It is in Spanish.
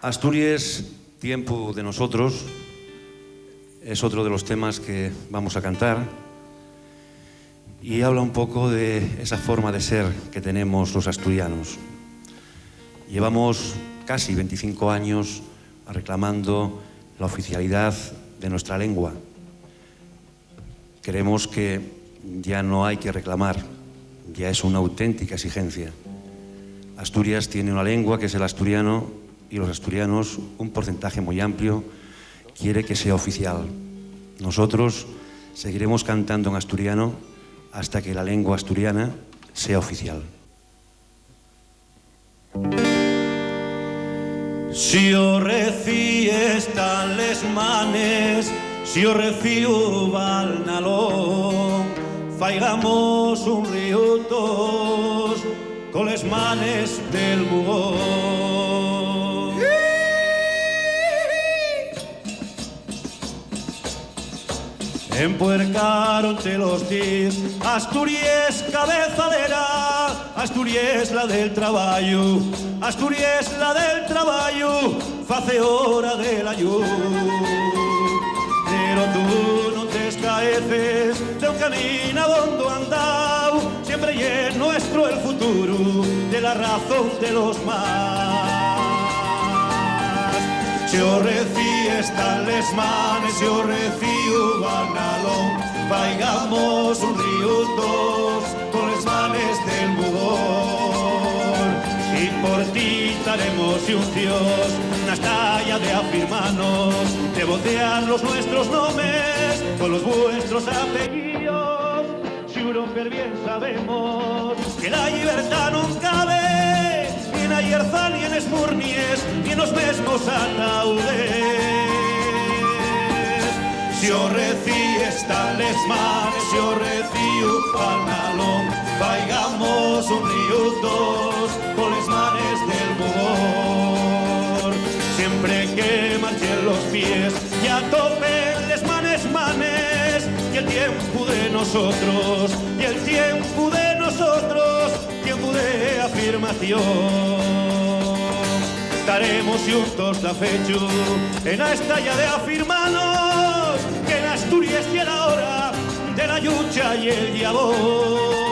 Asturias, tiempo de nosotros, es otro de los temas que vamos a cantar y habla un poco de esa forma de ser que tenemos los asturianos. Llevamos casi 25 años reclamando la oficialidad de nuestra lengua. Creemos que ya no hay que reclamar, ya es una auténtica exigencia. Asturias tiene una lengua que es el asturiano y los asturianos, un porcentaje muy amplio, quiere que sea oficial. Nosotros seguiremos cantando en asturiano hasta que la lengua asturiana sea oficial. Si o recíes tan les manes, si o recío valnalón, faigamos un río tos con les manes del bugón. Empuercaronte los dis, Asturias cabezadera, Asturias la del traballo, Asturias la del traballo, face hora del ayú. Pero tú no te escaeces de un camino abondo andao, siempre es nuestro el futuro de la razón de los más. Si o recíes tan les manes, si o recío banalón, vaigamos un río dos con les manes del bugor. Y por ti daremos uncións na estalla de afirmanos, de vocear los nuestros nombres con los vuestros apellidos. Xuro que bien sabemos que la libertad non cabe ni en Ayerza ni en Esmurnies ni en los mesmos ataúdes. Si o recíes tan les manes, si o recío panalón, vaigamos un río dos con les manes del bugor. Siempre que marchen los pies y a tope les manes manes, y el tiempo de nosotros, y el tiempo de nosotros, tiempo de afirmación. Estaremos juntos da fecho en la estalla de afirmanos que en Asturias y la hora de la lucha y el diablo.